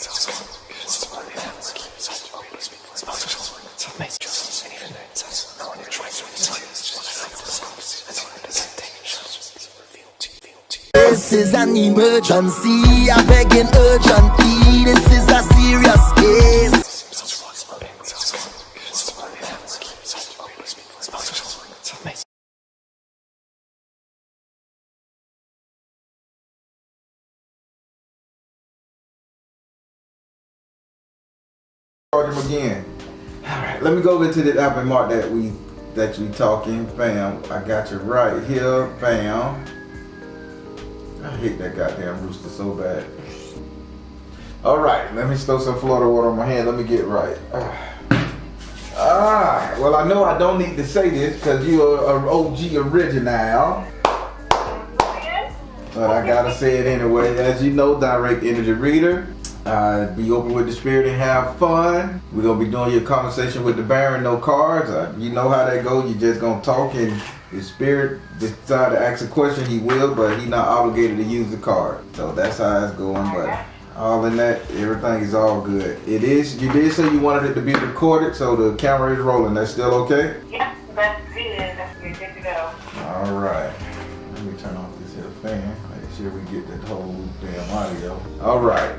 This is an emergency, I begging urgently. This is a serious case. Again. Alright, let me go over to the app and mark that we talking. Bam. I got you right here. Bam. I hate that goddamn rooster so bad. Alright, let me throw some Florida water on my hand. Let me get right. Alright, well I know I don't need to say this because you're an OG original. But I gotta say it anyway. As you know, direct energy reader. Be open with the spirit and have fun. We're gonna be doing your conversation with the Baron, no cards. You know how that goes. You just gonna talk and the spirit decide to ask a question, he will, but he not obligated to use the card. So that's how it's going. But all in that, everything is all good. It is. You did say you wanted it to be recorded, so the camera is rolling. That's still okay? Yeah, that's good. That's good. Good to go. All right. Let me turn off this here fan. Make sure we get that whole damn audio. All right.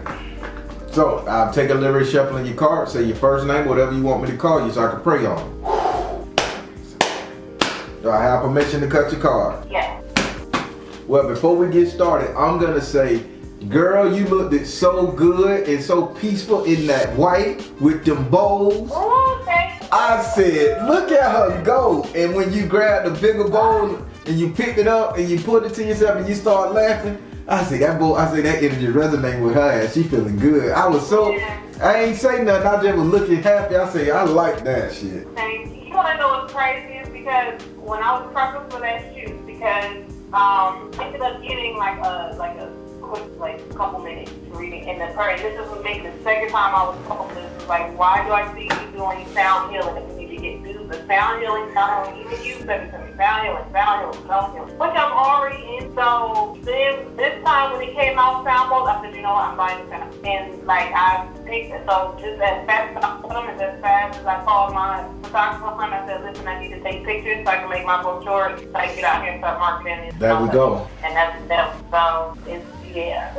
So, I'll take a liberty shuffling your card, say your first name, whatever you want me to call you so I can pray on it. Do I have permission to cut your card? Yes. Well, before we get started, I'm going to say, girl, you looked so good and so peaceful in that white with them bowls. Ooh, thank you. I said, look at her go. And when you grabbed the bigger bowl and you picked it up and you put it to yourself and you start laughing, I say that energy resonating with her and she feeling good. I ain't say nothing, I just was looking happy. I say, I like that shit. Thank you. You wanna know what's crazy is because when I was prepping for that shoot, because I ended up getting like a quick couple minutes reading in the prayer. This is what makes the second time I was told this. Like, why do I see you doing sound healing? If you need to get do the sound healing, even you said it to me, sound healing, which I'm already in. So then this time when it came out sound mode, I said, you know what, I'm buying the sound. And like I picked it, so just as fast as I put them and as fast as I called my photographer friend, I said, listen, I need to take pictures so I can make my brochure so I can get out here and start marketing. And there we go. And that's that. So it's yeah,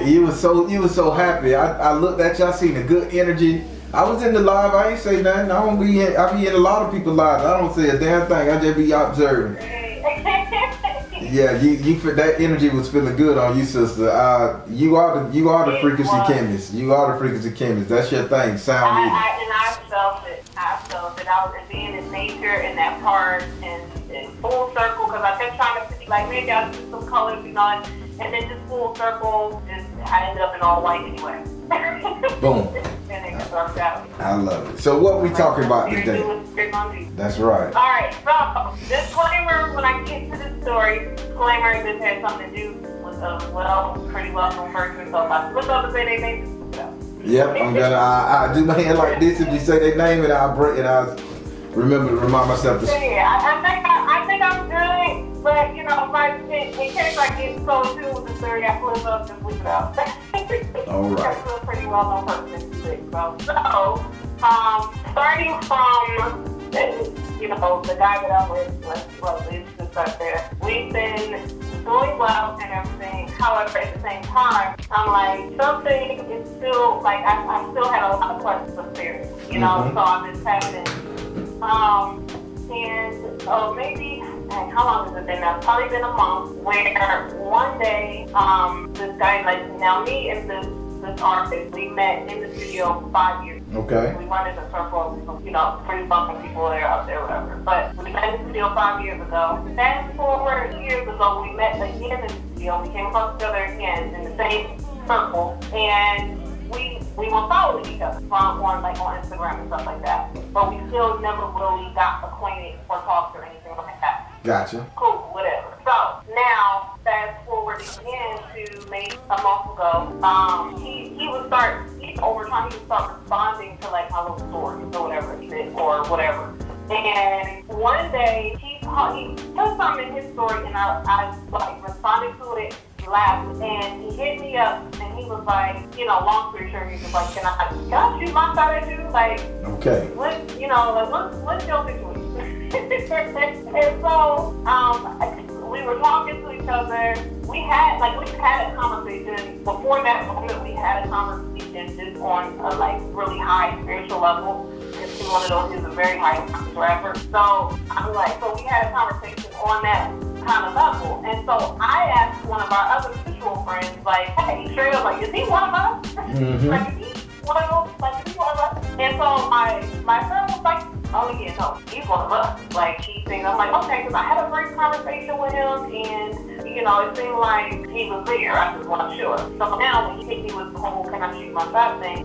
you was so happy. I looked at you, I seen the good energy. I was in the live, I ain't say nothing. I be in a lot of people's lives. I don't say a damn thing, I just be observing. Yeah, you that energy was feeling good on you, sister. You are the frequency chemist. You are the frequency chemist. That's your thing, sound music. I felt it. I was being in nature in that part and full circle because I kept trying to like maybe I'll do some colors, you know, and then just full circle. I ended up in all white anyway. Boom. And it just worked out. I love it. So what we talking about today? That's right. All right. So disclaimer: when I get to the story, disclaimer: this has something to do with a pretty well-known person. So if I slip up and say their name, yep, I'm gonna. I do my hand like this if you say their name, and I'll break it. I'll remind myself to. Yeah, I think I'm good, but you know, in case I get told to with the story, I flip up and flip it out. All right. That's a pretty well-known person. So, starting from the guy that I'm with, let's just start there. We've been doing well and everything. However, at the same time, I'm like, something is still, like, I still had a lot of questions of spirit, you know, so I've been having maybe, how long has it been now? It's probably been a month, where one day, this guy, like, now me and this artist, we met in the studio 5 years. Okay. We run in a circle, pretty bumping people that are out there, whatever. But we met in the studio 5 years ago. Fast forward 2 years ago, we met again in the studio. We came across each other again in the same circle, and we were following each other on Instagram and stuff like that. But we still never really got acquainted or talked or anything like that. Gotcha. Cool, whatever. So now, fast forward again to maybe a month ago, he would start, over time, he would start responding to like my little stories or whatever. And one day, he put something in his story, and I like responded to it, laughed, and he hit me up, and he was like, long story short, he was like, can I shoot my shot at you? Like, okay. what's your situation? And so, we were talking to each other. We had a conversation. Before that moment, we had a conversation just on a really high spiritual level. Because he's one of those, he's a very high rapper. So I'm like, so we had a conversation on that kind of level. And so I asked one of our other mutual friends, like, hey, straight up, like, is he one of us? Mm-hmm. Like, is he one of us? Like, is he one of us? And so my friend was like, oh yeah, no, he's one of us. Like, I'm like, okay, because I had a great conversation with him, and it seemed like he was there. I just wasn't sure. So now when he hit me with the whole "can I shoot my shot" thing,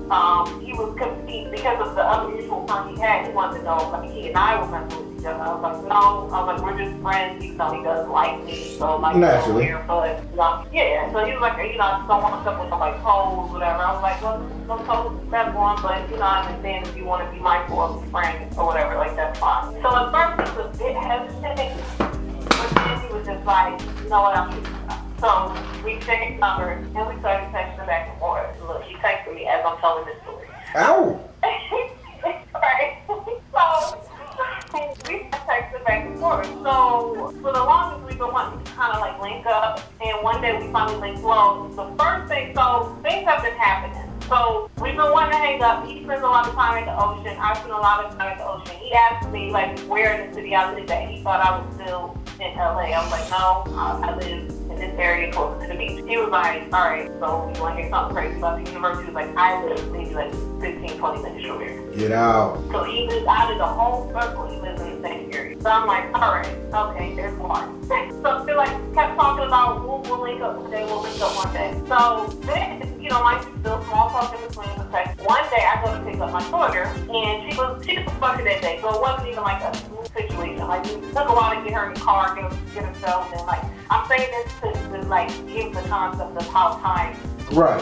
he was confused because of the other mutual friend he had. He wanted to know, like, he and I were messing with each other. I was like, no. I was like, we're just friends. He doesn't like me, so like, naturally. But yeah. So he was like, I just don't want to come with some like pose, whatever. I was like, well, no pose, that's one, but I understand if you want to be mindful of your friends or whatever, like that's fine. So at first he was a bit hesitant, but then he was just like, you know what, I'm shooting. So we exchanged numbers and we started texting back and forth. Look, he texted me as I'm telling this story. Ow! Right. So we texted back and forth. So for the longest we've been wanting to kind of like link up, and one day we finally linked. Well, the first thing, so things have been happening. So we've been wanting to hang up. He spends a lot of time at the ocean. I spend a lot of time at the ocean. He asked me like where in the city I live at. He thought I was still in LA. I was like, no, I live in this area close to the beach. He was like, all right, so you want to hear something crazy about the university? He was like, I live maybe like 15, 20 minutes from here. Get out. So he lives out of the whole circle. He lives in the same area. So I'm like, all right, okay, there's one. So they like kept talking about we'll link up one day, we'll link up one day. So then, mind you, still small talk in between the text. One day I go to pick up my daughter, and she was fucking that day. So it wasn't even like a smooth situation. Like it took a while to get her in the car, get her settled, and like I'm saying this to like give the concept of how time. Right.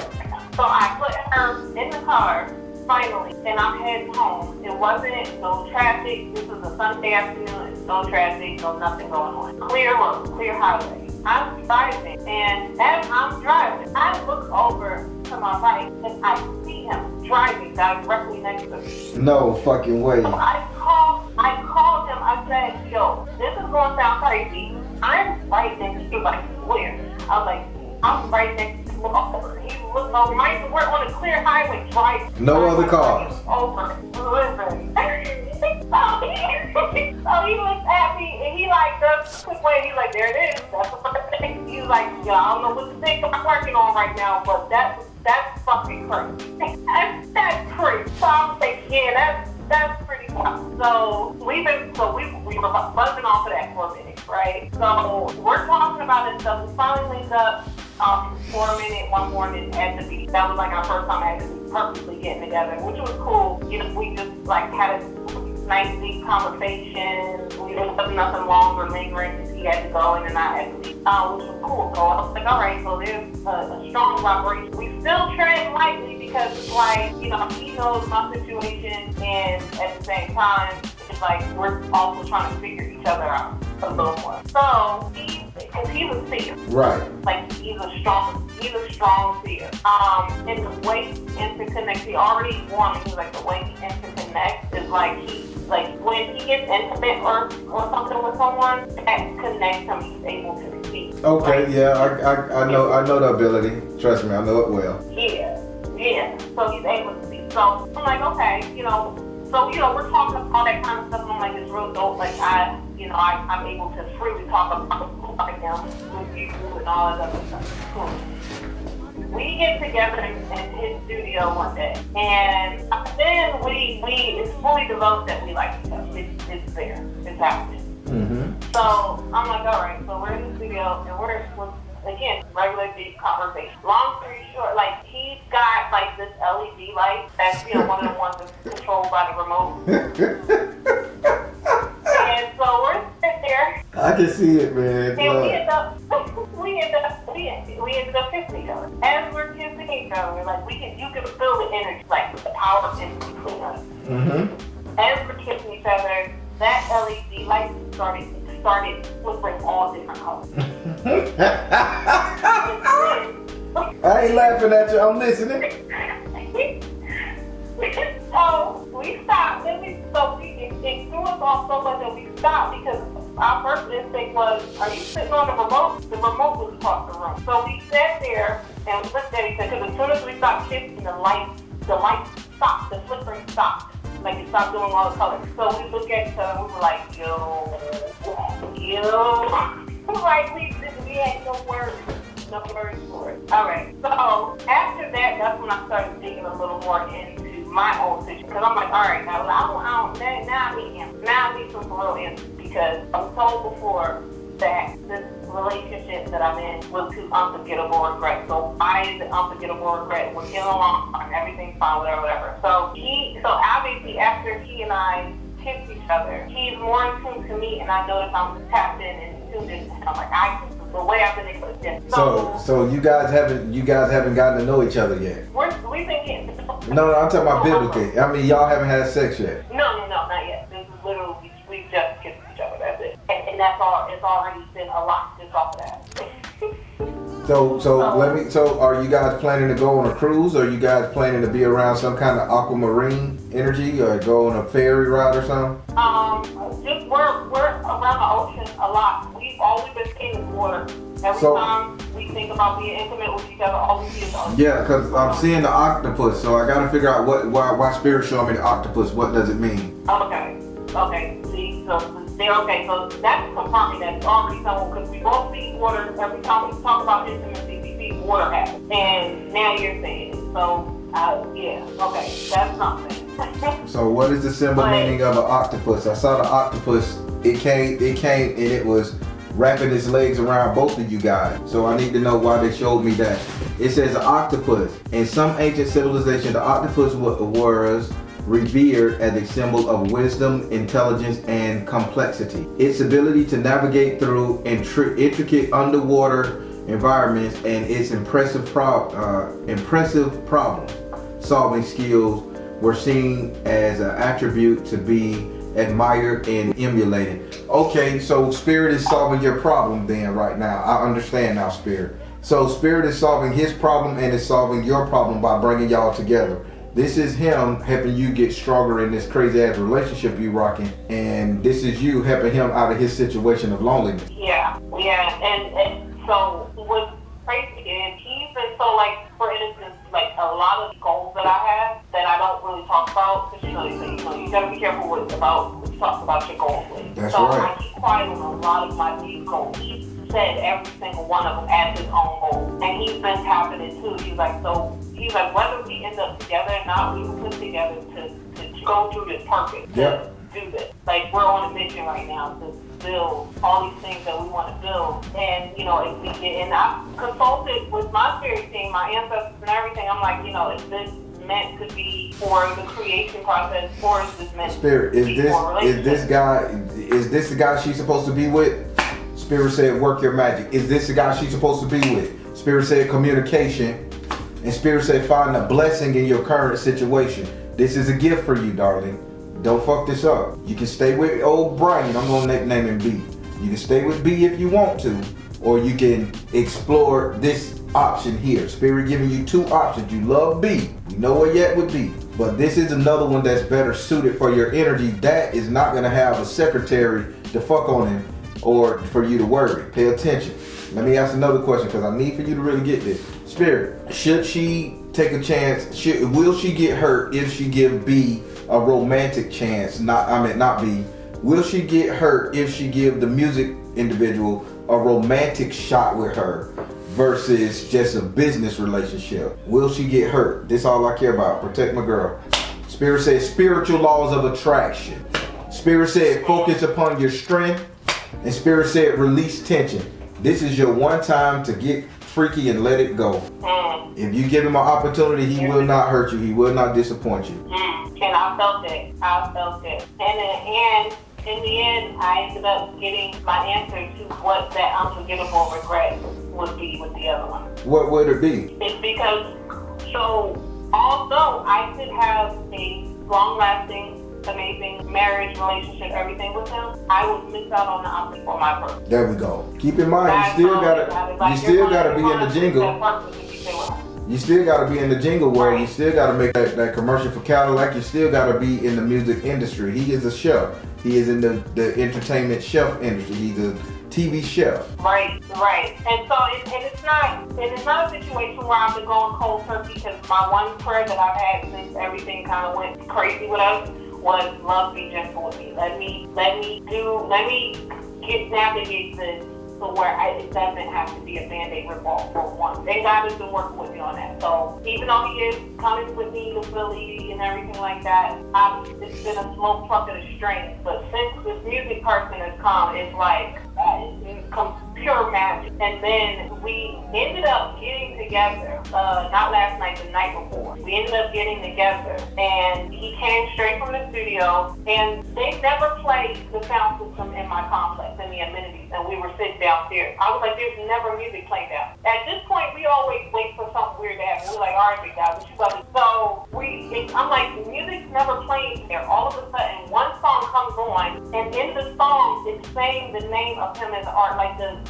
So I put her in the car. Finally, and I'm heading home. It wasn't no traffic. This was a Sunday afternoon. No traffic, no nothing going on. Clear road, clear highway. I'm driving, and as I'm driving, I look over to my right, and I see him driving directly next to me. No fucking way. So I called him. I said, yo, this is going to sound crazy. I'm right next to you, like, where? I was like, I'm right next to you. He looked over. We're on a clear highway driving. No other cars. Over. Listen. So he looks at me and he like does a quick way. He's like, there it is. That's the first thing. He's like, yeah, I don't know what to think I'm working on right now, but that's fucking crazy. That's crazy. So I'm like, yeah, that's pretty fun. So we were buzzing off of that for a minute, right? So we're talking about this stuff. We finally linked up for a minute one morning at the beach. That was like our first time actually purposely getting together, which was cool. We just like had a nice deep conversation. We didn't have nothing long or lingering because he had to go and then I had to leave, which was cool. So I was like, all right, so there's a strong vibration. We still tread lightly because it's like, he knows my situation, and at the same time, it's like we're also trying to figure each other out a little more. So because he's a seer. Right. Like he's a strong seer. And the way he interconnects, he already warned me, like the way he interconnects is like when he gets intimate or something with someone, that connects him, he's able to receive. Okay, like, yeah, I know the ability. Trust me, I know it well. Yeah. So he's able to see. So I'm like, okay, so we're talking about all that kind of stuff, and I'm like, it's real dope. Like I'm able to freely talk about like him with you and all that other stuff. Cool. We get together in his studio one day, and then it's fully developed that we like each other. It's there. It's happening. Mm-hmm. So I'm like, all right. So we're in the studio, and we're again regular deep conversation. Long story short, like he's got like this LED light that's one of the ones that's controlled by the remote. And so we're sitting there. I can see it, man. And we ended up kissing each other. As we're kissing each other, like you can feel the energy, like the power of energy between us. Mm-hmm. As we're kissing each other, that LED light started flickering all different colors. I ain't laughing at you, I'm listening. So we stopped. It threw us off so much that we stopped because our first instinct was, are you sitting on the remote? The remote was across the room. So we sat there and looked at each other because as soon as we stopped kissing, the light stopped, the flickering stopped. Like it stopped doing all the colors. So we looked at each other and we were like, yo. Like we had no words for it. All right. So after that, that's when I started digging a little more into my own situation. Because I'm like, all right, now I need him. Now I need some real answers. Because I was told before that this relationship that I'm in was too unforgettable regret. So why is it unforgettable regret? We're getting along fine, everything's fine, whatever. So obviously after he and I kissed each other, he's more in tune to me, and I notice I'm tapped in and tuned in to him. Like the way I've been able to get. So you guys haven't gotten to know each other yet. We've been getting. No, I'm talking about biblically. I mean, y'all haven't had sex yet. No, not yet. This is literally we just kissed each other. That's it. And that's all. It's already been a lot just off of that. So are you guys planning to go on a cruise? Or are you guys planning to be around some kind of aquamarine energy, or go on a ferry ride or something? Just we're around the ocean a lot. We've always been in the water. Every time we think about being intimate with each other, all we see is the ocean. Yeah, because I'm seeing the octopus, so I got to figure out why Spirit showing me the octopus. What does it mean? Okay. See, so that's confirming that it's already someone, because we both see water. Every time we talk about intimacy, we see water happen. And now you're saying it. So, that's something. So what is the symbol meaning of an octopus? I saw the octopus. It came and it was wrapping its legs around both of you guys. So I need to know why they showed me that. It says an octopus. In some ancient civilization, the octopus was revered as a symbol of wisdom, intelligence, and complexity. Its ability to navigate through intricate underwater environments and its impressive problem-solving skills were seen as an attribute to be admired and emulated. Okay, so Spirit is solving your problem then right now. I understand now, Spirit. So Spirit is solving his problem and is solving your problem by bringing y'all together. This is him helping you get stronger in this crazy ass relationship you rocking, and this is you helping him out of his situation of loneliness. Yeah, and so what's crazy is he's been so, like, for instance, like a lot of goals that I have that I don't really talk about, because you gotta be careful what you talk about your goals with. That's so right. I keep quiet on a lot of my big goals. He said every single one of them as his own goal, and he's been tapping it too. He's like, whether we end up together or not, we were put together to go through this purpose, to do this. Like, we're on a mission right now to build all these things that we want to build. And, and I've consulted with my spirit team, my ancestors and everything. I'm like, is this meant to be for the creation process, or is this meant Spirit, to be for is this the guy she's supposed to be with? Spirit said, work your magic. Is this the guy she's supposed to be with? Spirit said, communication. And Spirit said, find a blessing in your current situation. This is a gift for you, darling. Don't fuck this up. You can stay with old Brian. I'm going to name him B. You can stay with B if you want to, or you can explore this option here. Spirit giving you two options. You love B. You know what yet with B. But this is another one that's better suited for your energy. That is not going to have a secretary to fuck on him or for you to worry. Pay attention. Let me ask another question, because I need for you to really get this. Spirit, should she take a chance? Will she get hurt if she give B a romantic chance? Not B. Will she get hurt if she give the music individual a romantic shot with her versus just a business relationship? Will she get hurt? This is all I care about. Protect my girl. Spirit says spiritual laws of attraction. Spirit said focus upon your strength. And Spirit said release tension. This is your one time to get freaky and let it go. If you give him an opportunity, he will not hurt you. He will not disappoint you. And I felt it. And in the end, I ended up getting my answer to what that unforgettable regret would be with the other one. What would it be? It's because, although I could have a long-lasting amazing marriage, relationship, everything with him, I would miss out on the opportunity for my purpose. There we go. Keep in mind, you still gotta be in the jingle. You still gotta be in the jingle world. Right. You still gotta make that commercial for Cadillac. You still gotta be in the music industry. He is a chef. He is in the entertainment chef industry. He's a TV chef. Right. And so it's not a situation where I've been going cold turkey, because my one prayer that I've had since everything kind of went crazy with us was, love, be gentle with me. Let me navigate this to where it doesn't have to be a Band-Aid rip-off for once. And God has been working with me on that. So even though he is coming with me to Philly and everything like that, it's been a slow pluck of the strings. But since this music person has come, it's like pure magic. And then we ended up getting together, not last night, the night before. We ended up getting together, and he came straight from the studio, and they never played the sound system in my complex, in the amenities, and we were sitting downstairs. I was like, there's never music played down. At this point, we always wait for something weird to happen. We're like, all right, big guy, what you about to do? So I'm like, the music's never playing there. All of a sudden, one song comes on, and in the song, it's saying the name of him as art, like the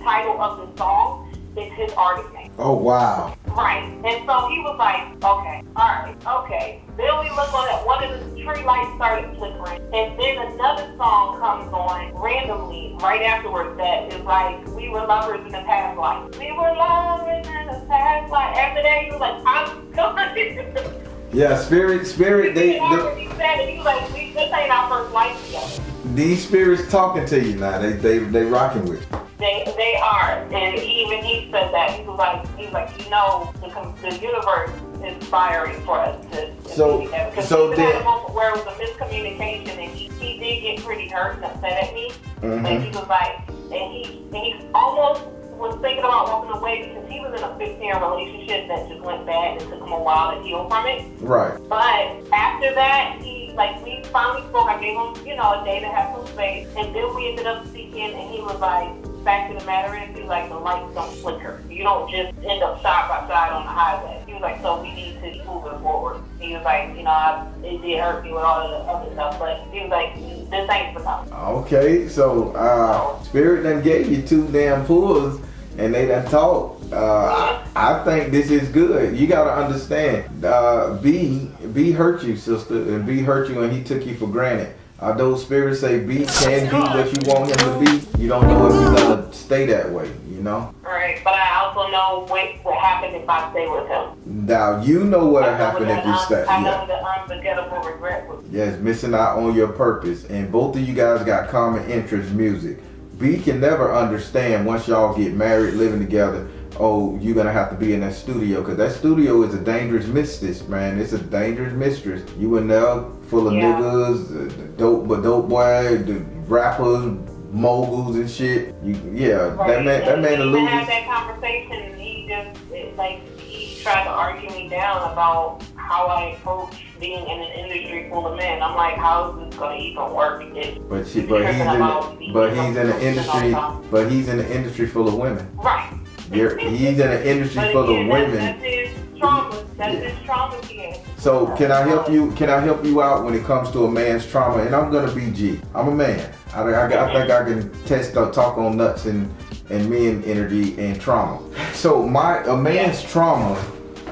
title of the song is his artist name. Oh, wow. Right. And so he was like, okay, all right, okay. Then we look on it, one of the tree lights started flickering, and then another song comes on randomly right afterwards that is like, we were lovers in the past life. We were lovers in the past life. After that, he was like, I'm going. Yeah, spirit. He already said it. He was like, this ain't our first life together. These spirits talking to you now. They rocking with you. They are, and he said that. He was like, the universe is inspiring for us to be together. Because we had a moment where it was a miscommunication, and he did get pretty hurt and upset at me. Mm-hmm. And he was like, and he almost was thinking about walking away, because he was in a 15-year relationship that just went bad, and it took him a while to heal from it. Right. But after that, we finally spoke. I gave him, a day to have some space, and then we ended up speaking, and he was like, fact of the matter is, he's like, the lights don't flicker. You don't just end up side by side on the highway. He was like, so we need to keep moving forward. He was like, it did hurt me with all of the other stuff, but he was like, this ain't for nothing. Okay, so Spirit done gave you 2 damn pulls, and they done talked. I think this is good. You gotta understand, B hurt you, sister, and B hurt you, and he took you for granted. Those spirits say B can be what you want him to be. You don't know if he's gonna stay that way, Right, but I also know what happened if I stay with him. Now, you know what'll happen if you stay. I know the unforgettable regret. Yes, missing out on your purpose. And both of you guys got common interest, music. B can never understand once y'all get married, living together, you're gonna have to be in that studio, because that studio is a dangerous mistress, man. It's a dangerous mistress. You in there full of niggas, dope boy, the rappers, moguls and shit. Right. That man will lose. We had that conversation, and he tried to argue me down about how I approach being in an industry full of men. I'm like, how is this gonna even work? But he's in an industry full of women. Right. He's in an industry full of women. That's his trauma. His trauma. So can I help you? Can I help you out when it comes to a man's trauma? And I'm gonna be G. I'm a man. I think I can talk on nuts and men energy and trauma. So a man's trauma.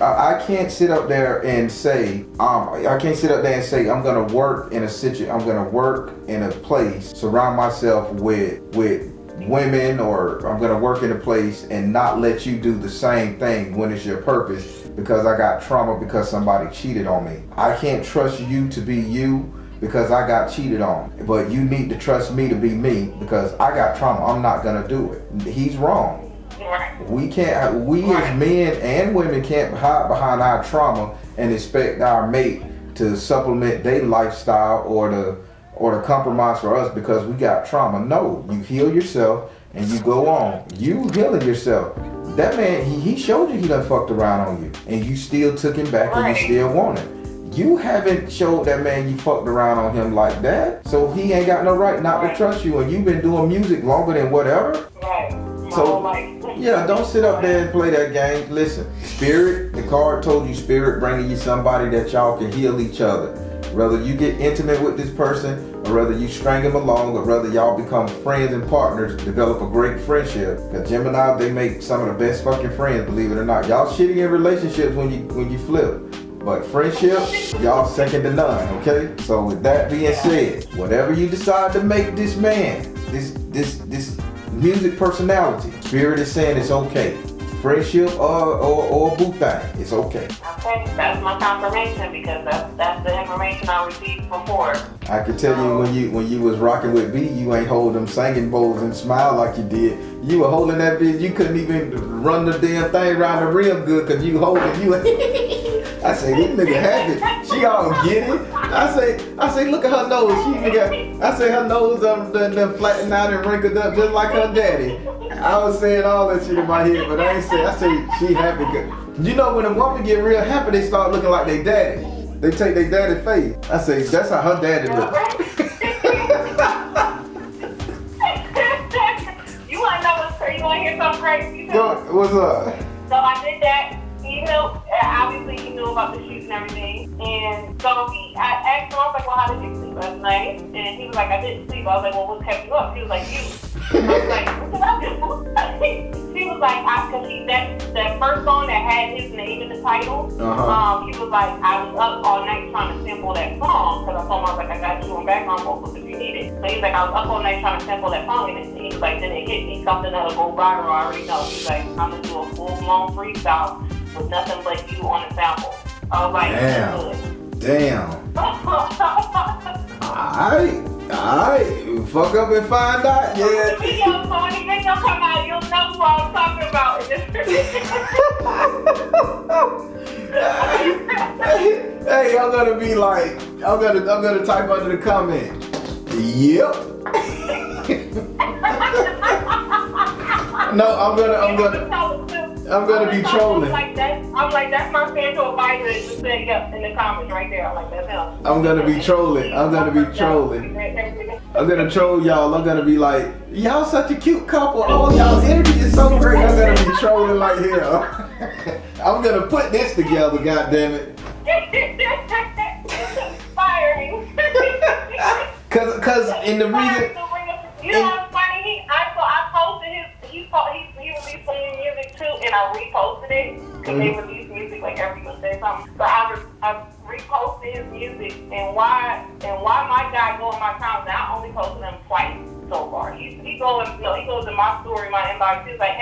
I can't sit up there and say I'm gonna work in a situation. I'm gonna work in a place, surround myself with women, or I'm gonna work in a place and not let you do the same thing when it's your purpose, because I got trauma because somebody cheated on me. I can't trust you to be you because I got cheated on, but you need to trust me to be me because I got trauma. I'm not gonna do it. He's wrong. We can't. We as men and women can't hide behind our trauma and expect our mate to supplement their lifestyle or to compromise for us because we got trauma. No, you heal yourself and you go on. You healing yourself. That man, he showed you he done fucked around on you, and you still took him back and you still want him. You haven't showed that man you fucked around on him like that, so he ain't got no right not to trust you. And you've been doing music longer than whatever. So don't sit up there and play that game. Listen, Spirit, the card told you Spirit bringing you somebody that y'all can heal each other. Whether you get intimate with this person, or whether you string them along, or whether y'all become friends and partners, develop a great friendship. Because Gemini, they make some of the best fucking friends, believe it or not. Y'all shitty in relationships when you flip. But friendship, y'all second to none, okay? So with that being said, whatever you decide to make this man, this music personality, Spirit is saying it's okay. Friendship or boo thing, it's okay. Okay, that's my confirmation because that's the information I received before. I can tell you when you was rocking with B, you ain't hold them singing bowls and smile like you did. You were holding that bitch, you couldn't even run the damn thing around the rim good because you holding you. I say, this nigga happy. She all get it. I say, look at her nose. She even got, I say her nose done flattened out and wrinkled up just like her daddy. I was saying all that shit in my head, but I say she happy. You know when a woman get real happy, they start looking like they daddy. They take their daddy face. I say, that's how her daddy look. You wanna know what's crazy? You wanna hear something crazy? What's up? So I did that. You know, obviously he knew about the shoots and everything. And so I asked him, I was like, well, how did you sleep last night? And he was like, I didn't sleep. I was like, well, what kept you up? He was like, you. I was like, what did I do? He was like, because that first song that had his name in the title, he was like, I was up all night trying to sample that song. Because I told him, I was like, I got you on background vocals if you need it. So he's like, I was up all night trying to sample that song. And he was like, then it hit me something that'll go viral. I already know. He's like, I'm going to do a full-blown freestyle with nothing but you on the sample. I was like, damn. Alright. Fuck up and find out. Yeah. The video, so when the video come out, you'll know what I'm talking about. Hey, I'm gonna be like, I'm gonna type under the comment. Yep. No, I'm gonna be trolling. I'm like, that's my spiritual advisor that just said yep in the comments right there. I'm like, that's him. I'm gonna be trolling. I'm gonna troll y'all. I'm gonna be like, y'all such a cute couple. Oh, y'all's energy is so great. I'm gonna be trolling like hell. I'm gonna put this together, goddammit. Inspiring. Cause in the reason. You know what's funny? I posted he released some new music too, and I reposted it because they release music like every Monday or something. So I reposted his music, and why my guy go in my comments? I only posted him twice so far. He goes in my story, my inbox. He's like,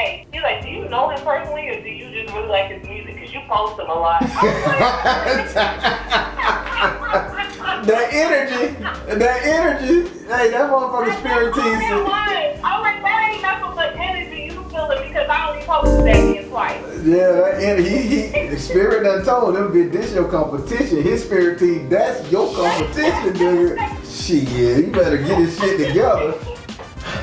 do you know him personally, or do you just really like his music? Because you post him a lot. That energy. Hey, that motherfucker Spirit team. I was like, that ain't nothing but energy. You feel it because I only posted that shit twice. Yeah, that energy. He Spirit done told him, bitch, this your competition. His Spirit team, that's your competition, nigga. Shit, you better get his shit together.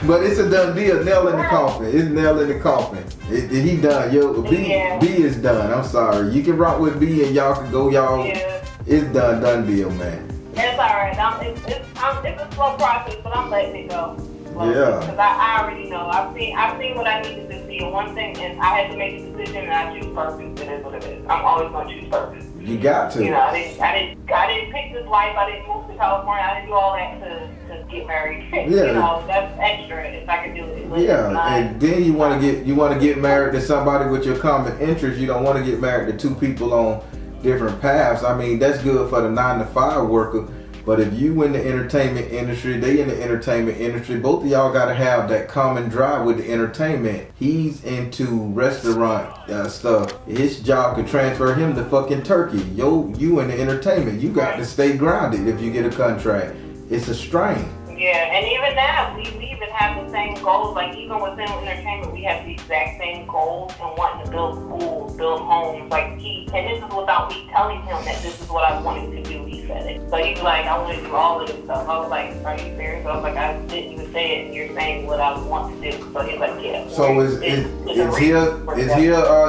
But it's a done deal, nail in the coffin. It's nail in the coffin. He done. Yo, B is done. I'm sorry. You can rock with B and y'all can go, y'all. Yeah. It's done deal, man. It's alright. It's a slow process, but I'm letting it go. Yeah. Because I already know. I've seen what I needed to see. And one thing, and I had to make a decision, and I choose purpose. It is what it is. I'm always gonna choose purpose. You got to. You know, I didn't pick this life. I didn't move to California. I didn't do all that to get married. Yeah. You know, that's extra if I can do it. And then you want to get married to somebody with your common interests. You don't want to get married to two people on different paths. I mean, that's good for the 9-to-5 worker. But if you in the entertainment industry, they in the entertainment industry, both of y'all gotta have that common drive with the entertainment. He's into restaurant stuff. His job could transfer him to fucking Turkey. You in the entertainment, you got to stay grounded if you get a contract. It's a strain. Yeah, and even now, we even have the same goals. Like, even within entertainment, we have the exact same goals and wanting to build schools, build homes. Like, and this is without me telling him that this is what I wanted to do. He said it. So he's like, I want to do all of this stuff. I was like, are you serious? I was like, I didn't even say it. You're saying what I want to do. So he's like, yeah. So is he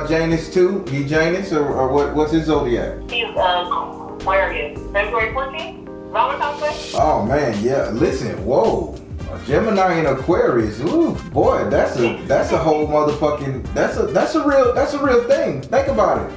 Janus too? He Janus or what's his zodiac? He's Aquarius. February 14th? Valentine's Day? Oh man, yeah. Listen, whoa. A Gemini and Aquarius. Ooh, boy, that's a whole motherfucking that's a real thing. Think about it.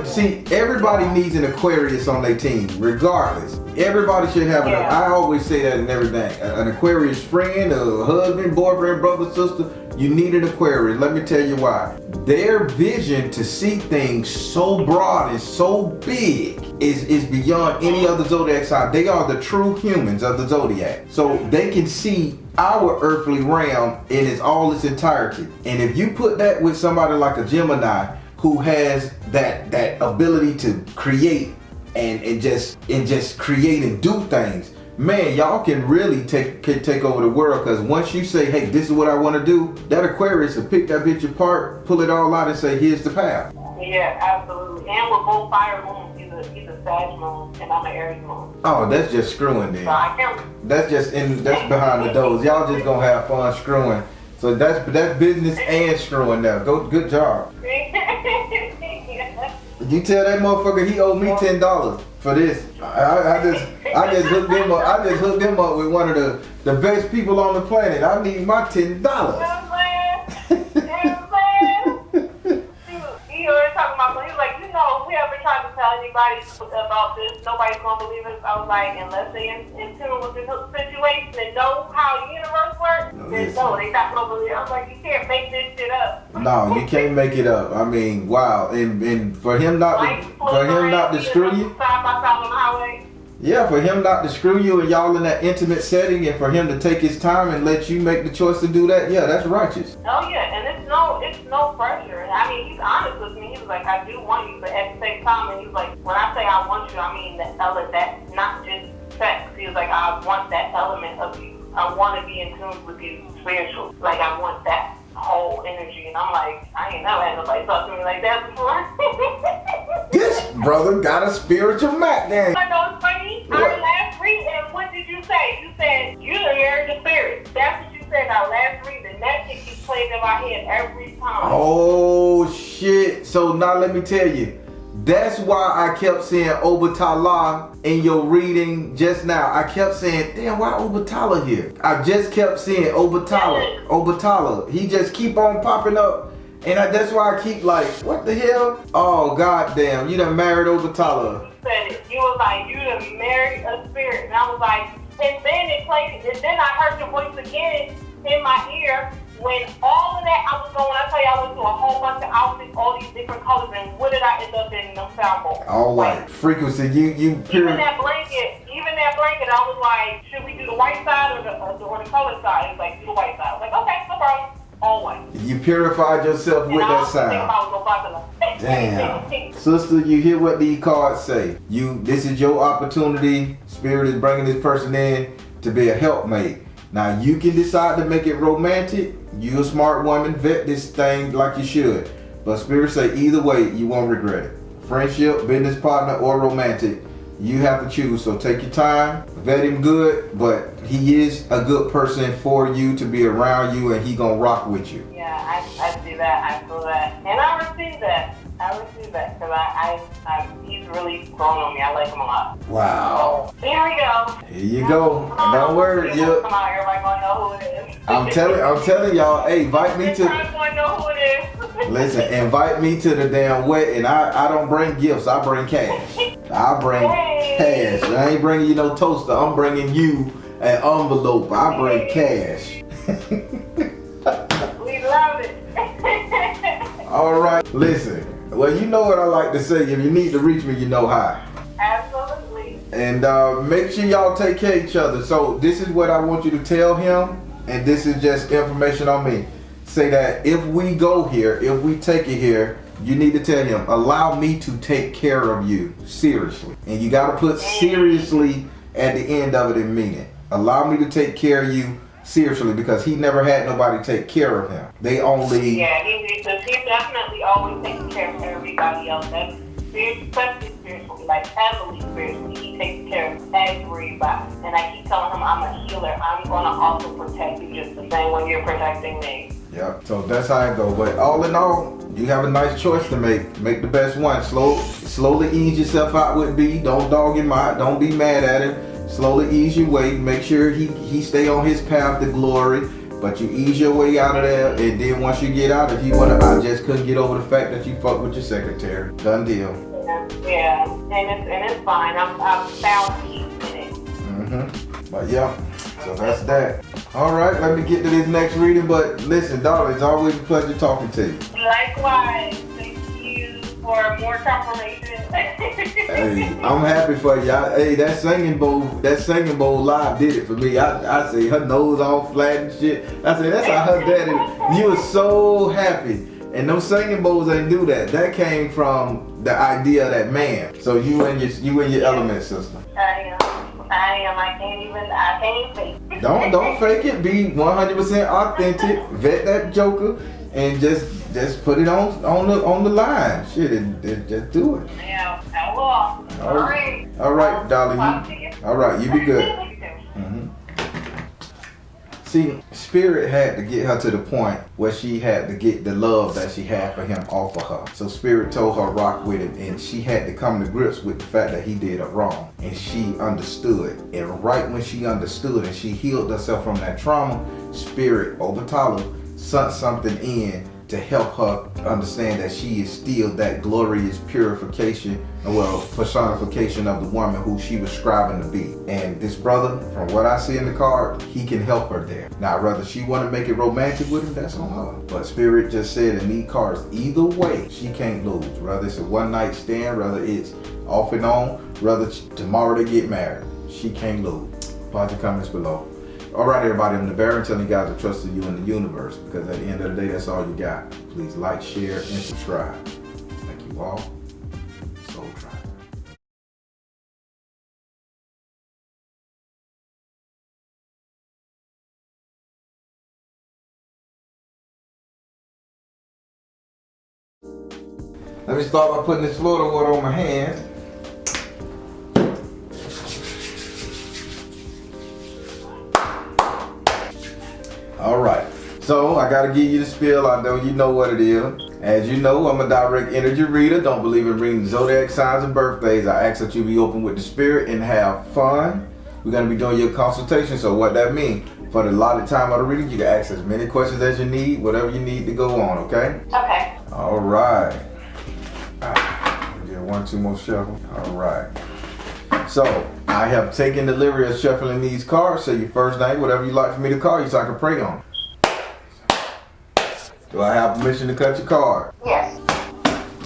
See, everybody needs an Aquarius on their team, regardless. Everybody should have an. I always say that in everything. An Aquarius friend, a husband, boyfriend, brother, sister. You need an Aquarius. Let me tell you why. Their vision to see things so broad and so big is beyond any other zodiac sign. They are the true humans of the zodiac. So they can see our earthly realm in its entirety. And if you put that with somebody like a Gemini who has that ability to create and just create and do things, man, y'all can really take over the world. Because once you say, hey, this is what I want to do, that Aquarius will pick that bitch apart, pull it all out and say, here's the path. Yeah, absolutely. And we're both fire moons. He's a Sag moon and I'm an Aries moon. Oh, that's just screwing then. So I can't. That's behind the doors. Y'all just gonna have fun screwing. So that's business and screwing now. Good job. You tell that motherfucker he owe me $10 for this. I just hooked him up. I just hooked him up with one of the best people on the planet. I need my $10. He always talking about, he was like, if we ever try to tell anybody about this, nobody's gonna believe us. I was like, unless they in tune with the situation and know how the universe works, then no, they not gonna believe. I was like, you can't make this shit up. No, you can't make it up. I mean, wow, and for him not to screw you. Side by side on the highway. Yeah, for him not to screw you and y'all in that intimate setting, and for him to take his time and let you make the choice to do that, yeah, that's righteous. Oh yeah, and it's no pressure. I mean, he's honest with me. He was like, I do want you, but at the same time, and he was like, when I say I want you, I mean that not just sex. He was like, I want that element of you. I want to be in tune with you spiritual. Like I want that whole energy, and I'm like, I ain't never had nobody talk to me like that before. This brother got a spiritual mat game. I know it's funny. Our last reading, what did you say? You said you married the spirit. That's what you said. Our last reading, that shit keeps playing in my head every time. Oh shit! So now let me tell you. That's why I kept saying Obatala in your reading just now. I kept saying, damn, why Obatala here? I just kept saying Obatala. He just keep on popping up. And that's why I keep like, what the hell? Oh, goddamn, you done married Obatala. You said it. You was like, you done married a spirit. And I was like, and then it played, and then I heard your voice again in my ear. When all of that, I was going, I tell you, I went to a whole bunch of outfits, all these different colors, and what did I end up in? Them sound bowls. All white. Frequency, you Even that blanket, I was like, should we do the white side or the color side? It was like, do the white side. I was like, okay, no problem. All white. You purified yourself with that sound. Damn. Sister, you hear what these cards say. This is your opportunity. Spirit is bringing this person in to be a helpmate. Now you can decide to make it romantic. You a smart woman, vet this thing like you should. But Spirit say either way, you won't regret it. Friendship, business partner, or romantic, you have to choose. So take your time, vet him good, but he is a good person for you to be around you, and he gonna rock with you. Yeah, I see that, I feel that. And I receive that. Because he's really grown on me. I like him a lot. Wow. So, here we go. Here you go. Don't worry. Come out, everybody gonna know who it is. I'm telling y'all, hey, invite me to. Everybody know who it is. Listen, invite me to the damn wedding. And I don't bring gifts. I bring cash. I bring cash. I ain't bringing you no toaster. I'm bringing you an envelope. I bring cash. We love it. All right. Listen. Well, you know what I like to say. If you need to reach me, you know how. Absolutely. And make sure y'all take care of each other. So this is what I want you to tell him. And this is just information on me. Say that if we go here, if we take it here, you need to tell him, allow me to take care of you. Seriously. And you got to put seriously at the end of it and mean it. Allow me to take care of you. Seriously, because he never had nobody take care of him. They only... Yeah, he's definitely always taking care of everybody else. That's especially spiritually, like heavily spiritually. He takes care of everybody. And I keep telling him I'm a healer. I'm going to also protect you just the same way you're protecting me. Yeah, so that's how it goes. But all in all, you have a nice choice to make. Make the best one. Slowly ease yourself out with B. Don't dog him out. Don't be mad at him. Slowly ease your way. Make sure he stay on his path to glory. but you ease your way out of there, and then once you get out, if you wanna, I just couldn't get over the fact that you fucked with your secretary. Done deal. Yeah, and it's fine. I'm found peace in it. But yeah, so that's that. All right, let me get to this next reading. But listen, darling, it's always a pleasure talking to you. Likewise, thank you for more confirmation. Hey, I'm happy for you. Hey, that singing bowl live did it for me. I say her nose all flat and shit. I say that's how her daddy. You were so happy. And those singing bowls ain't do that. That came from the idea of that man. So you and your element, sister. I am. I can't even fake it. Don't fake it. Be 100% authentic. Vet that joker and just put it on the line. Shit, and just do it. Yeah, I will. All right. All right, darling. All right, you be good. See, Spirit had to get her to the point where she had to get the love that she had for him off of her. So Spirit told her rock with him, and she had to come to grips with the fact that he did her wrong. And she understood. And right when she understood and she healed herself from that trauma, Spirit over Tyler sent something in to help her understand that she is still that glorious purification, personification of the woman who she was striving to be. And this brother, from what I see in the card, he can help her there. Now, whether she want to make it romantic with him, that's on her. But Spirit just said in these cards, either way, she can't lose. Whether it's a one-night stand, whether it's off and on, whether tomorrow they get married, she can't lose. Put your comments below. All right, everybody, I'm the Baron telling you guys to trust in you in the universe, because at the end of the day, that's all you got. Please like, share, and subscribe. Thank you all. Soul Tribe. Let me start by putting this Florida water on my hands. All right, so I gotta give you the spiel. I know you know what it is. As you know, I'm a direct energy reader. Don't believe in reading zodiac signs and birthdays. I ask that you be open with the spirit and have fun. We're gonna be doing your consultation. So what that means, for the allotted time of the reading, you can ask as many questions as you need, whatever you need to go on, okay? Okay. All right. Get one, two more shuffle. All right. So, I have taken the liberty of shuffling these cards. Say your first name, whatever you like for me to call you, so I can pray on it. Do I have permission to cut your card? Yes.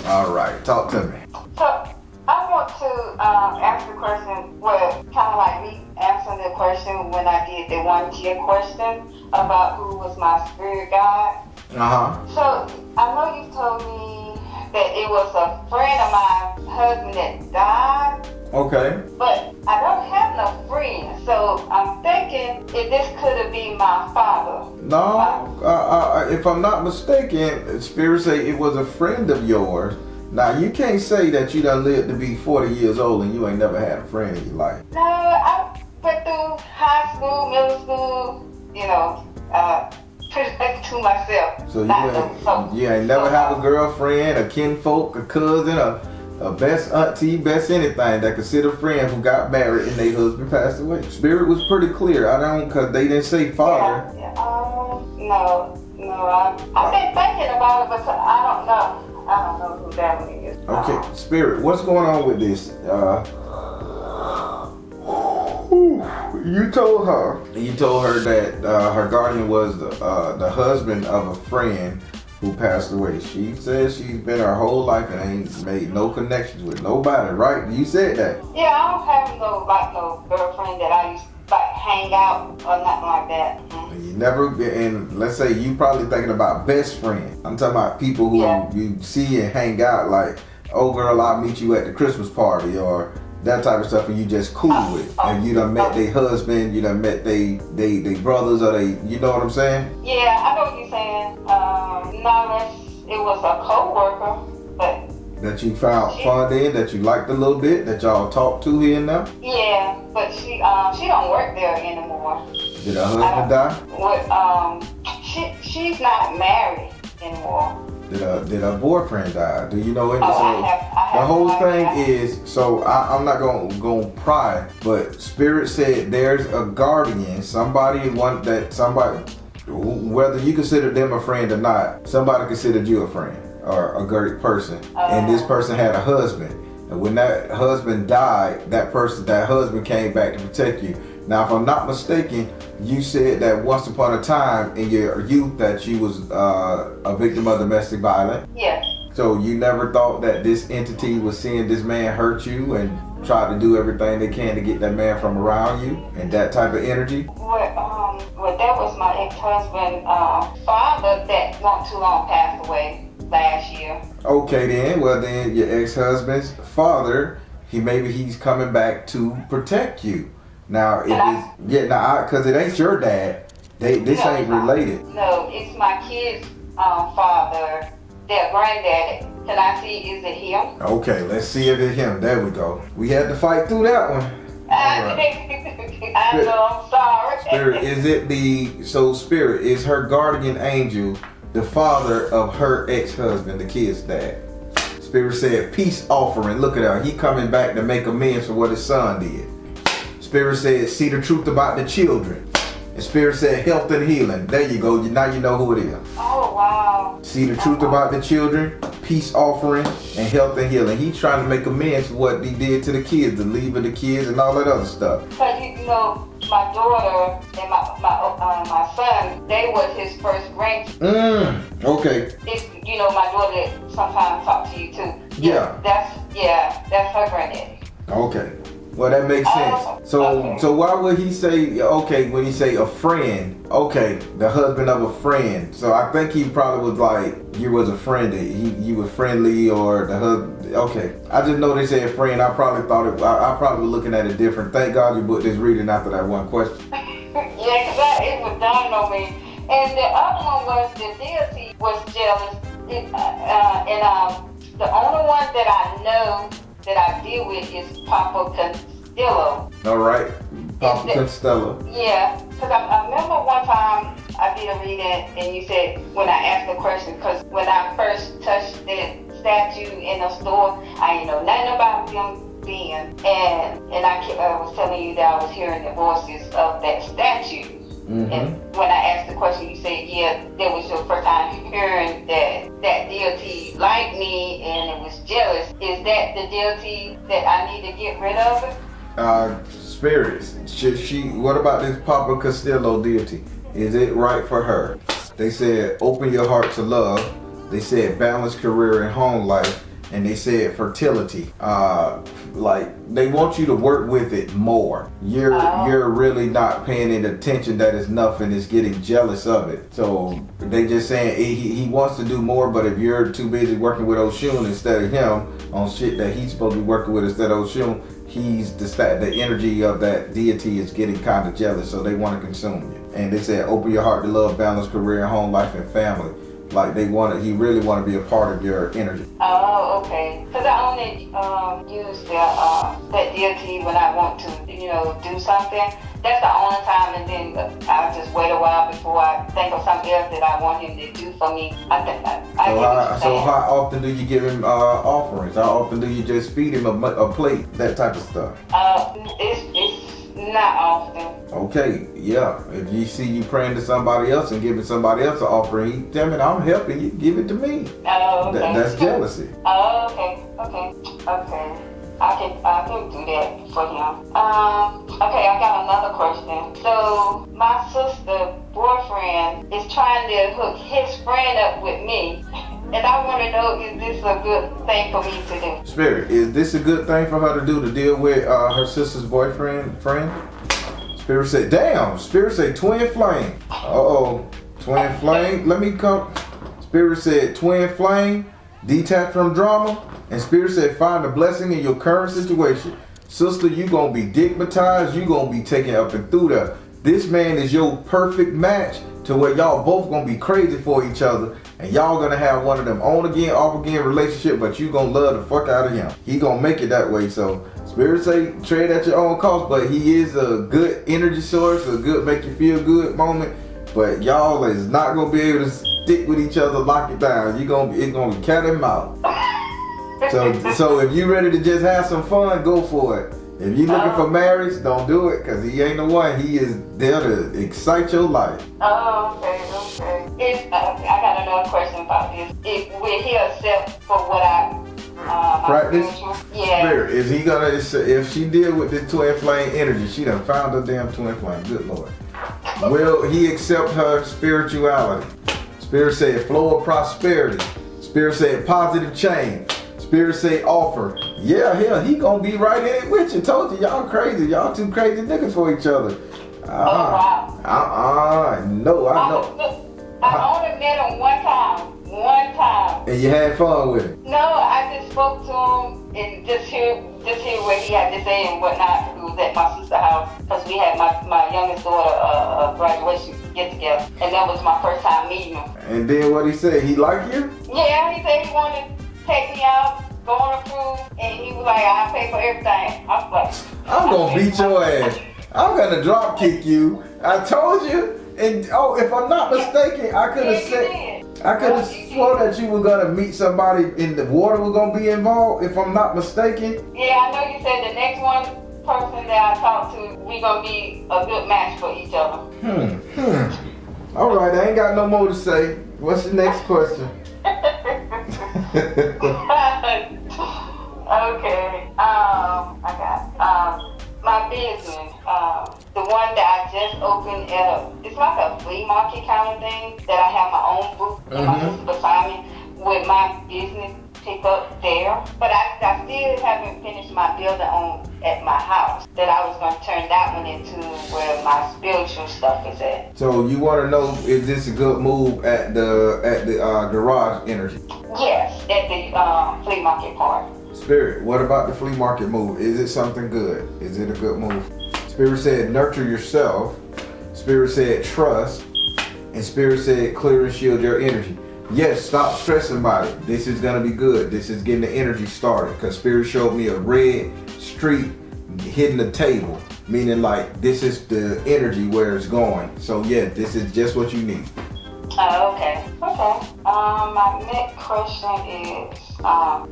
All right, talk to me. So, I want to ask the question, kind of like me answering the question when I did the 1G question about who was my spirit guide. So, I know you told me that it was a friend of my husband that died. Okay. But I don't have no friends, so I'm thinking if this could have been my father. No, if I'm not mistaken, Spirit say it was a friend of yours. Now, you can't say that you done lived to be 40 years old and you ain't never had a friend in your life. No, I went through high school, middle school, pretty much to myself. So you ain't never have a girlfriend, a kinfolk, a cousin, a best auntie, best anything that could sit a friend who got married and their husband passed away. Spirit was pretty clear. Cause they didn't say father. No, I've been thinking about it, but I don't know who that one is. Okay, Spirit, what's going on with this? You told her that her guardian was the husband of a friend who passed away. She says she's been her whole life and ain't made no connections with nobody, right? You said that. Yeah, I don't have no girlfriend that I used to hang out or nothing like that. You never, and let's say you probably thinking about best friend. I'm talking about people who you see and hang out, like, oh girl, I'll meet you at the Christmas party, or that type of stuff, and you just cool with. And you done met their husband, you done met they brothers, or you know what I'm saying? Yeah, I know what you're saying. Unless it was a co-worker, but that you found fun in, that you liked a little bit, that y'all talked to here and there? Yeah, but she don't work there anymore. Did her husband die? She's not married anymore. Did her boyfriend die? Do you know it? I the whole thing is, so I'm not gonna pry, but Spirit said there's a guardian, somebody whether you consider them a friend or not, somebody considered you a friend or a great person, and this person had a husband. And when that husband died, that husband came back to protect you. Now, if I'm not mistaken, you said that once upon a time in your youth that you was a victim of domestic violence. Yes. So you never thought that this entity was seeing this man hurt you and tried to do everything they can to get that man from around you and that type of energy? Well, that was my ex-husband, father that not too long passed away last year. Okay then, well then your ex-husband's father, he's coming back to protect you. Now because it ain't your dad, this ain't related. No, it's my kid's father, their granddaddy. Can I see, is it him? Okay, let's see if it's him. There we go. We had to fight through that one. I know, I'm sorry. Spirit is her guardian angel, the father of her ex-husband, the kid's dad. Spirit said, peace offering. Look at her. He coming back to make amends for what his son did. Spirit said, see the truth about the children. And Spirit said, health and healing. There you go. Now you know who it is. Oh, wow. See the truth about the children, peace offering, and health and healing. He's trying to make amends for what he did to the kids, the leaving the kids and all that other stuff. Because, my daughter and my son, they was his first grandchildren. Okay. My daughter sometimes talk to you too. Yeah. That's her granddaddy. Okay. Well, that makes sense. So why would he say, when he say a friend, the husband of a friend. So I think he probably was like, you was a friend, you were friendly, or the husband. Okay. I just know they said friend. I probably thought I probably was looking at it different. Thank God you put this reading after that one question. Yeah, because it was done on me. And the other one was the deity was jealous. The only one that I know that I deal with is Papa Costello. All right, Papa Costello. Yeah, because I remember one time I did a reading and you said, when I asked the question, because when I first touched the statue in the store, I didn't know nothing about them then. And I was telling you that I was hearing the voices of that statue. Mm-hmm. And when I asked the question, you said, yeah, that was your first time hearing that deity liked me and it was jealous. Is that the deity that I need to get rid of? Spirits. What about this Papa Costello deity? Is it right for her? They said, open your heart to love. They said, balanced career and home life. And they said fertility. They want you to work with it more. You're really not paying any attention that it's nothing. It's getting jealous of it. So they just saying he wants to do more, but if you're too busy working with Oshun instead of him on shit that he's supposed to be working with instead of Oshun, the energy of that deity is getting kind of jealous. So they want to consume you. And they said, open your heart to love, balance career, home life, and family. He really want to be a part of your energy. Oh, okay. Because I only use that deity when I want to, do something. That's the only time, and then I just wait a while before I think of something else that I want him to do for me. So how often do you give him offerings? How often do you just feed him a plate, that type of stuff? It's not often. Okay, yeah. If you see you praying to somebody else and giving somebody else an offering, he tell me I'm helping you, give it to me. Oh, okay. That's jealousy. Oh, okay. I can do that for him. Okay, I got another question. So my sister boyfriend is trying to hook his friend up with me. And I want to know, is this a good thing for me to do? Spirit, is this a good thing for her to do, to deal with her sister's friend? Spirit said, damn. Spirit said twin flame. Twin flame. Let me come. Spirit said twin flame, detach from drama. And Spirit said find a blessing in your current situation. Sister, you gonna be digmatized. You gonna be taken up and through there. This man is your perfect match to where y'all both gonna be crazy for each other. And y'all gonna have one of them on again, off again relationship, but you gonna love the fuck out of him. He gonna make it that way. So Spirit say trade at your own cost, but he is a good energy source, a good make you feel good moment. But y'all is not gonna be able to stick with each other, lock it down. It's gonna be cat and mouse. So if you ready to just have some fun, go for it. If you looking for marriage, don't do it, because he ain't the one. He is there to excite your life. Oh, okay. I got another question about this. Will he accept for what I practice? Yeah. Spirit, is he gonna, if she deal with the twin flame energy, she done found her damn twin flame. Good Lord. Will he accept her spirituality? Spirit said flow of prosperity. Spirit said positive change. Spirit said offer. Yeah, hell, he gonna be right in it with you. Told you, y'all crazy. Y'all two crazy niggas for each other. Wow. No, I know. I only met him one time. And you had fun with it? No, I just spoke to him and just hear what he had to say and whatnot. It was at my sister's house because we had my youngest daughter graduation get together, and that was my first time meeting him. And then what he said? He liked you? Yeah, he said he wanted to take me out, go on a cruise, and he was like, "I'll pay for everything." I was like, "I'm gonna beat your ass. I'm gonna drop kick you. I told you." And if I'm not mistaken, I could have sworn that you were gonna meet somebody in the water was gonna be involved. If I'm not mistaken. Yeah, I know you said the next person that I talk to, we gonna be a good match for each other. All right, I ain't got no more to say. What's the next question? Okay. I got my business. The one that I just opened it's like a flea market kind of thing that I have my own booth in my sister beside me with my business pick up there. But I still haven't finished my building at my house that I was gonna turn that one into where my spiritual stuff is at. So you wanna know, is this a good move at the garage energy? Yes, at the flea market part. Spirit, what about the flea market move? Is it something good? Is it a good move? Spirit said nurture yourself. Spirit said trust. And Spirit said clear and shield your energy. Yes, stop stressing about it. This is gonna be good. This is getting the energy started. Because Spirit showed me a red streak hitting the table. Meaning like this is the energy where it's going. So yeah, this is just what you need. Oh, okay. My next question is,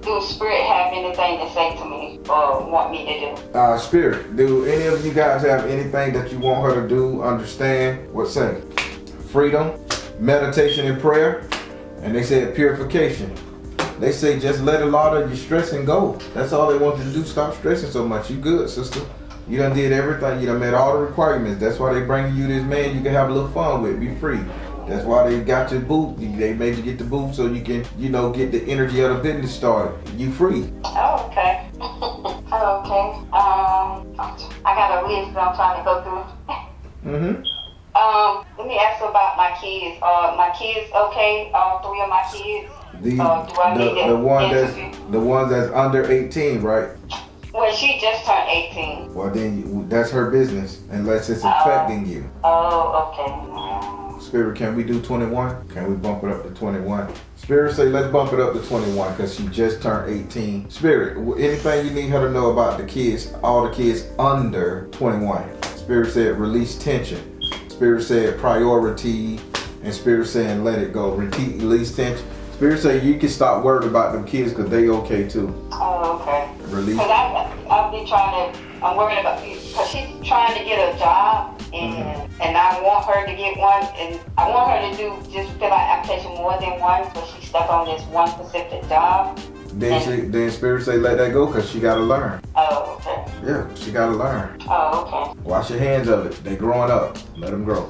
do Spirit have anything to say to me or want me to do? Spirit, do any of you guys have anything that you want her to do, understand? What say? Freedom, meditation and prayer, and they said purification. They say just let a lot of your stress and go. That's all they want you to do. Stop stressing so much. You good, sister. You done did everything. You done met all the requirements. That's why they bring you this man you can have a little fun with. Be free. That's why they got your booth. They made you get the booth so you can, get the energy of the business started. You free. Oh, okay. Okay. I got a list that I'm trying to go through. Let me ask about my kids. Are my kids okay? All three of my kids? Do I need the ones that's under 18, right? Well, she just turned 18. Well, then that's her business, unless it's affecting you. Oh, okay. Spirit, can we do 21? Can we bump it up to 21? Spirit say, let's bump it up to 21 because she just turned 18. Spirit, anything you need her to know about the kids, all the kids under 21. Spirit said, release tension. Spirit said, priority. And Spirit saying, let it go. Release tension. Spirit say, you can stop worrying about them kids because they okay too. Oh, okay. Release. Because I'm worried about, because she's trying to get a job. And I want her to get one, and I want her to just fill out application more than one, but she's stuck on this one specific job. Then Spirit say let that go because she gotta learn. Oh, okay. Yeah, she gotta learn. Oh, okay. Wash your hands of it. They growing up. Let them grow.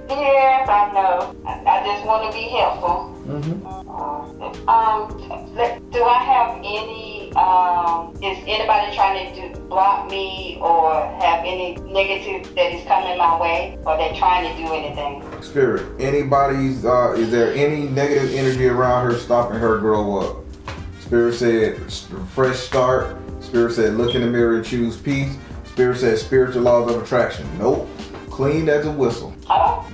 Yes, I know. I just want to be helpful. Do I have any, is anybody trying to block me or have any negative that is coming my way, or they trying to do anything? Spirit, is there any negative energy around her stopping her grow up? Spirit said fresh start. Spirit said look in the mirror and choose peace. Spirit said spiritual laws of attraction. Nope. Clean as a whistle.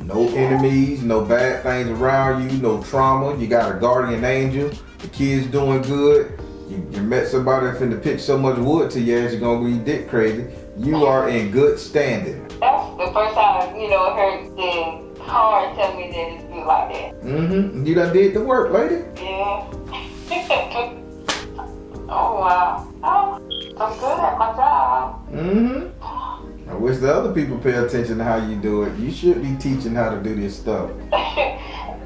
No enemies, no bad things around you, no trauma. You got a guardian angel. The kid's doing good. You met somebody that's finna pitch so much wood to you as you're gonna be dick crazy. You are in good standing. That's the first time, heard the card tell me that it's good like that. You done did the work, lady. Yeah. Oh, wow. Oh. So I'm good at my job. Mm-hmm. I wish the other people pay attention to how you do it. You should be teaching how to do this stuff.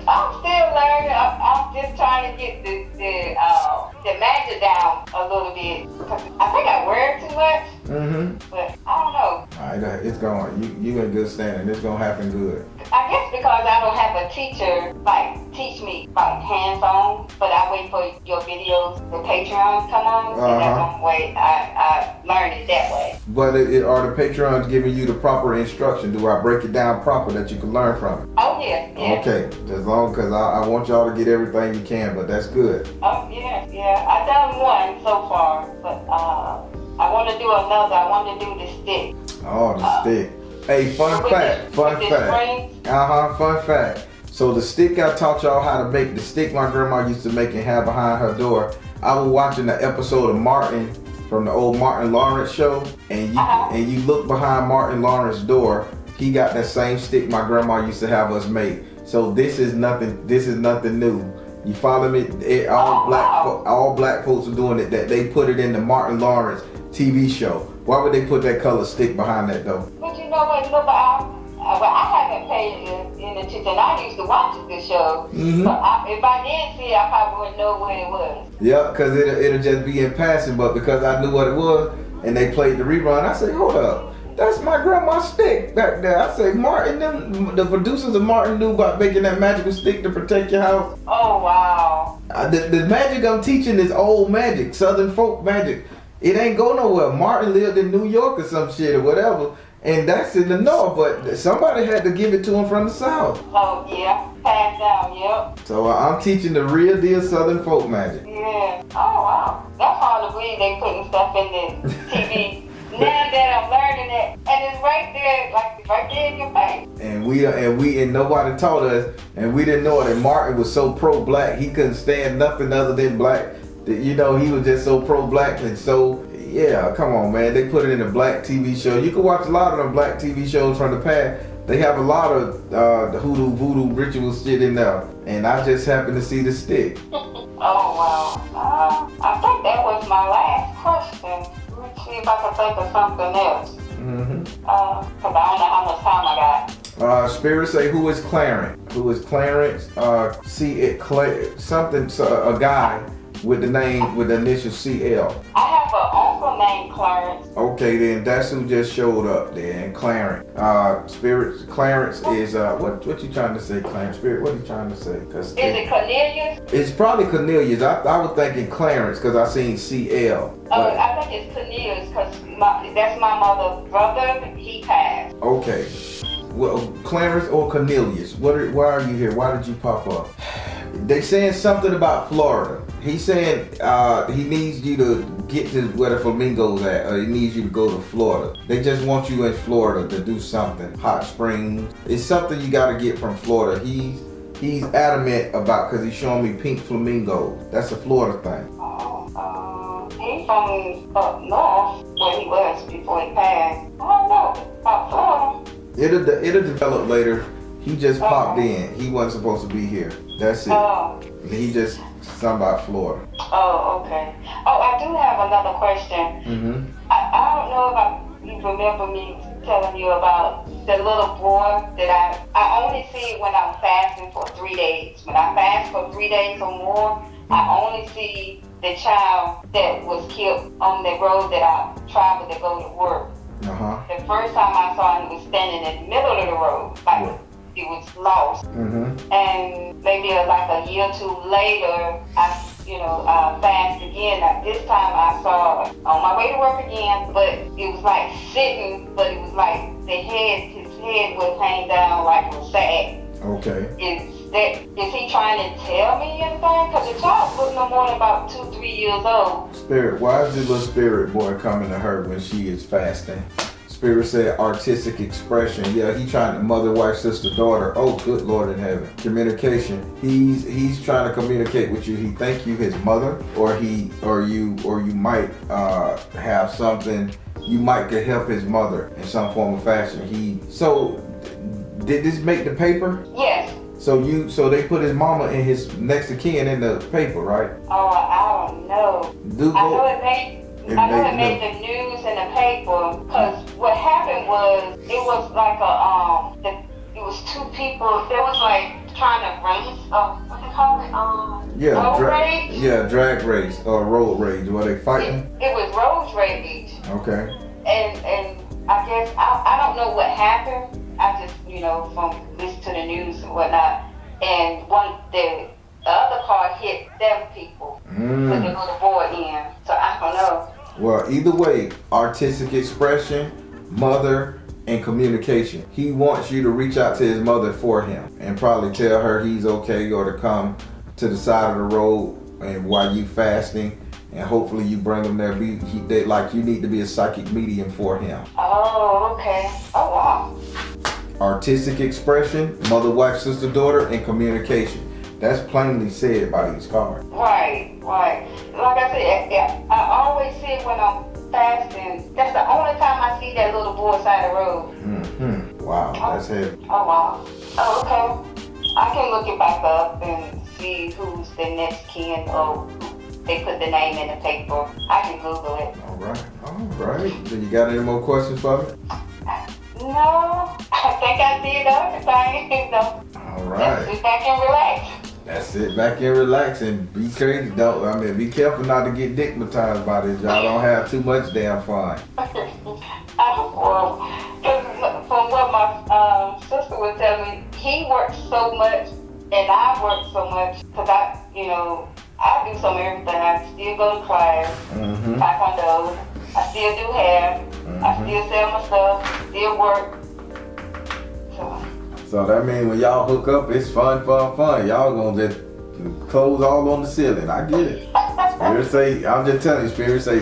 I'm still learning. I'm just trying to get the magic down a little bit. I think I wear too much. Mm-hmm. But I don't know. All right, it's going. You in good standing. It's gonna happen good. I guess because I don't have a teacher like teach me like hands-on, but I wait for your videos, the Patreon come on, and that's the way I learn it that way. But are the Patreons giving you the proper instruction? Do I break it down proper that you can learn from it? Oh yeah. Okay, as long because I want y'all to get everything you can, but that's good. Oh yeah. I've done one so far, but I want to do another. I want to do the stick. Oh, the stick. Hey, fun fact. Fun fact. So the stick I taught y'all how to make, the stick my grandma used to make and have behind her door. I was watching the episode of Martin from the old Martin Lawrence show, and you look behind Martin Lawrence's door. He got that same stick my grandma used to have us make. So this is nothing new. You follow me? All black folks are doing it. That they put it in the Martin Lawrence TV show. Why would they put that color stick behind that though? But you know what? I haven't paid in attention. I used to watch the show. Mm-hmm. But if I didn't see it, I probably wouldn't know what it was. Yeah, because it'll just be in passing. But because I knew what it was, and they played the rerun, I said, hold up. That's my grandma's stick back there. I say, Martin, the producers of Martin knew about making that magical stick to protect your house. Oh, wow. The magic I'm teaching is old magic, Southern folk magic. It ain't go nowhere. Martin lived in New York or some shit or whatever, and that's in the North, but somebody had to give it to him from the South. Oh, yeah. Passed down, yep. So I'm teaching the real deal Southern folk magic. Yeah. Oh, wow. That's hard to believe they putting stuff in the TV. Now that I'm learning it, and it's right there, like right there in your face. And nobody taught us, and we didn't know that Martin was so pro-black, he couldn't stand nothing other than black. You know, he was just so pro-black, and so, yeah, come on, man. They put it in a black TV show. You can watch a lot of them black TV shows from the past. They have a lot of the hoodoo, voodoo, ritual shit in there, and I just happened to see the stick. Oh, wow. I think that was my last question. Let's see if I can think of something else. Mm-hmm. Because I don't know how much time I got. Spirit say, who is Clarence? Who is Clarence? A guy with the name, with the initial C.L. I have an uncle named Clarence. Okay, then that's who just showed up then, Clarence. Spirit, Clarence is, what you trying to say, Clarence? Spirit, what are you trying to say? Is it Cornelius? It's probably Cornelius. I was thinking Clarence because I seen C.L. I think it's Cornelius because that's my mother's brother. He passed. Okay. Well, Clarence or Cornelius, why are you here? Why did you pop up? They saying something about Florida. He's saying he needs you to get to where the flamingos at, or he needs you to go to Florida. They just want you in Florida to do something. Hot springs. It's something you got to get from Florida. He's adamant about, because he's showing me pink flamingos. That's a Florida thing. He's from up north where he was before he passed. I don't know about Florida. It'll develop later. He just popped in. He wasn't supposed to be here. That's it. He just something about Florida. Oh, okay. Oh, I do have another question. Mm-hmm. I don't know if you remember me telling you about the little boy that I only see it when I'm fasting for 3 days. When I fast for 3 days or more, I only see the child that was killed on the road that I traveled to go to work. The first time I saw him, he was standing in the middle of the road, like he was lost. And maybe like a year or two later, I fast again. This time I saw on my way to work again, but it was like sitting, but it was like his head was hanging down like it was sad. Okay. Is he trying to tell me anything? Because the child was no more than about 2-3 years old. Spirit, why is the little spirit boy coming to her when she is fasting? Spirit said artistic expression. Yeah, he trying to mother, wife, sister, daughter. Oh, good Lord in heaven. Communication. He's trying to communicate with you. He think you his mother, or you might have something. You might could help his mother in some form or fashion. So did this make the paper? Yes. So they put his mama and his next of kin in the paper, right? Oh, I don't know. I know it I know it made the news in the paper because what happened was it was like it was two people. They was like trying to race. What they call it? Road rage. Yeah, drag race or road rage. Were they fighting? It was road rage. Okay. And I guess I don't know what happened. I just from listening to the news and whatnot. And the other car hit them people with the little boy in. So I don't know. Well, either way, artistic expression, mother, and communication. He wants you to reach out to his mother for him and probably tell her he's okay or to come to the side of the road and while you fasting, and hopefully you bring him there. Like you need to be a psychic medium for him. Oh, okay. Oh, wow. Artistic expression, mother, wife, sister, daughter, and communication. That's plainly said by these cards. Right. Like I said, I always say when I'm fasting, that's the only time I see that little boy side of the road. Wow, that's heavy. Oh, wow. Oh, okay. I can look it back up and see who's the next kin or they put the name in the paper. I can Google it. All right. Do you got any more questions for me? No, I think I did everything. All right. Sit back and relax. That's it. Back and relax and be crazy. Be careful not to get dickmatized by this. Y'all don't have too much damn fun. Well, from what my sister was telling me, he works so much and I work so much because I do some everything. I still go to class, taekwondo, I still do hair, I still sell my stuff, still work. So that means when y'all hook up, it's fun. Y'all gonna just clothes all on the ceiling. I get it. Spirit say, I'm just telling you, Spirit say,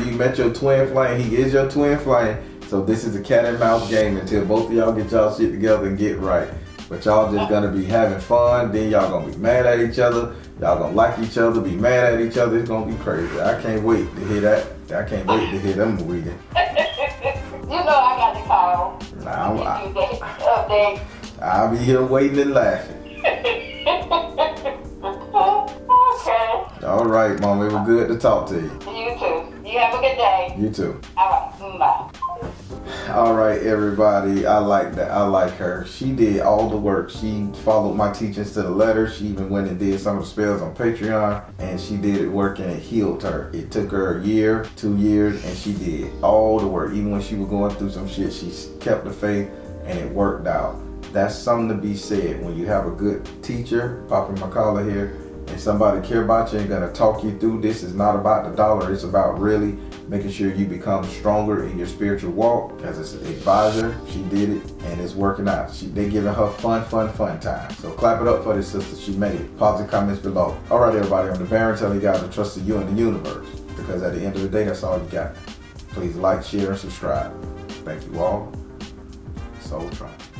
you met your twin flame. He is your twin flame. So this is a cat and mouse game until both of y'all get y'all shit together and get right. But y'all just gonna be having fun. Then y'all gonna be mad at each other. Y'all gonna like each other, be mad at each other. It's gonna be crazy. I can't wait to hear that. I can't wait to hear them reading. I got the call. I'll be here waiting and laughing. Okay. All right, Mama. It was good to talk to you. You too. You have a good day. You too. All right. Bye. All right, everybody. I like that. I like her. She did all the work. She followed my teachings to the letter. She even went and did some of the spells on Patreon, and she did it work, and it healed her. It took her a year, 2 years, and she did all the work. Even when she was going through some shit, she kept the faith, and it worked out. That's something to be said. When you have a good teacher, Papa McCullough here, and somebody care about you and gonna talk you through this, is not about the dollar. It's about really making sure you become stronger in your spiritual walk. As an advisor, she did it, and it's working out. They giving her fun time. So clap it up for this sister. She made it. Positive comments below. All right, everybody. I'm the Baron telling you guys to trust in you and the universe, because at the end of the day, that's all you got. Please like, share, and subscribe. Thank you all. S.O.L. Triumph.